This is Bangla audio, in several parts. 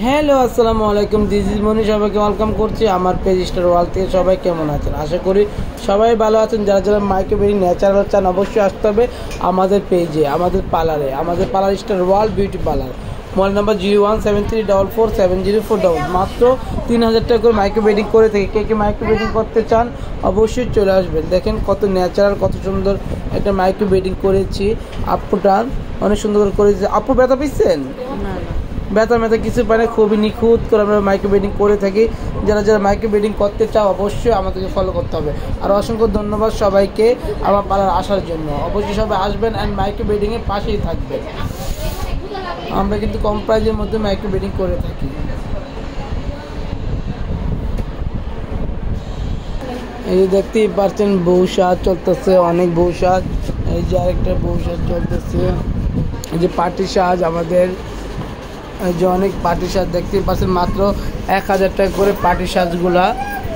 হ্যালো আসসালামু আলাইকুম, দিস ইজ মনি। সবাইকে ওয়েলকাম করছি আমার পেজ স্টার ওয়ার্ল্ড থেকে। সবাই কেমন আছেন? আশা করি সবাই ভালো আছেন। যারা যারা মাইক্রোবেরি ন্যাচারাল চান অবশ্যই আসতে হবে আমাদের পেজে, আমাদের পার্লারে, আমাদের parlour star world beauty parlour. Mobile number 0173447040। মাত্র 3000 টাকা করে মাইক্রোবেডিং করে থেকে কে কে মাইক্রোবেডিং করতে চান অবশ্যই চলে আসবেন। দেখেন কত ন্যাচারাল, কত সুন্দর একটা মাইক্রোবেডিং করেছি। আপুটা অনেক সুন্দর করে করেছে। আপু ব্যথা পেয়েছেন? ব্যথা কিছু পায় না, খুবই নিখুঁত করে আমরা মাইক্রোবেডিং করে থাকি। যারা যারা মাইক্রোবেডিং করতে চাও অবশ্যই আমাদেরকে ফলো করতে হবে। আর অসংখ্য ধন্যবাদ সবাইকে আমার পার্লার আসার জন্য। অবশ্যই সবাই আসবেন অ্যান্ড মাইক্রোবেডিংয়ের পাশেই থাকবেন। আমরা কিন্তু কম প্রাইজের মধ্যে মাইক্রোবেডিং করে থাকি। এই যে দেখতেই পাচ্ছেন বউ সাজ চলতেছে, অনেক বউ সাজ। এই যে আরেকটা বউ সাজ চলতেছে। এই যে পার্টি সাজ, আমাদের যে অনেক পার্টি সাজ দেখতেই পাচ্ছেন। মাত্র 1000 টাকা করে পার্টি সাজগুলা।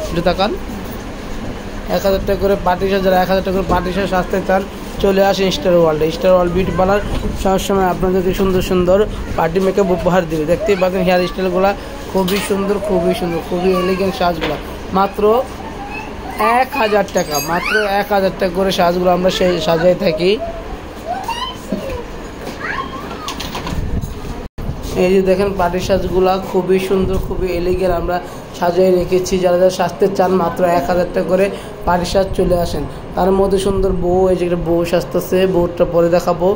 একটু তাকান, 1000 টাকা করে পার্টি সাজ। যারা 1000 টাকা করে পার্টি সাজ সাজতে চান চলে আসেন স্টার ওয়ার্ল্ডে। স্টার ওয়ার্ল্ড বিউটি পার্লার সবসময় আপনাদেরকে সুন্দর সুন্দর পার্টি মেকআপ উপহার দেবে। দেখতেই পাচ্ছেন হেয়ার স্টাইলগুলো খুবই সুন্দর, খুবই সুন্দর, খুবই এলিগেন্ট সাজগুলো। মাত্র 1000 টাকা, মাত্র 1000 টাকা করে সাজগুলো আমরা সাজাই থাকি। এই যে দেখেন পার্টি সাজগুলা খুবই সুন্দর, খুবই এলিগেন্ট আমরা সাজিয়ে রেখেছি। যারা যারা সাজতে চান মাত্র 1000 টাকা করে পার্টি সাজ চলে আসেন। তার মধ্যে সুন্দর বউ, এই যে একটা বউ সাজতেছে, বউটা পরে দেখাবো।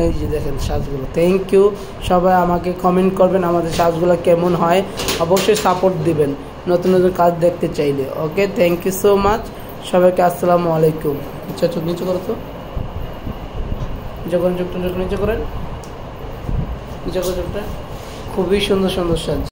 এই যে দেখেন সাজগুলো। Thank you. সবাই আমাকে কমেন্ট করবেন আমাদের সাজগুলো কেমন হয়, অবশ্যই সাপোর্ট দিবেন নতুন নতুন কাজ দেখতে চাইলে। ওকে, থ্যাংক ইউ সো মাচ সবাইকে। আসসালামু আলাইকুম। আচ্ছা চোখ নিচে করো তো, নিচে করেন, চোখটা নিচে করেন, নিচে করে চোখটা। খুবই সুন্দর সুন্দর সাজ।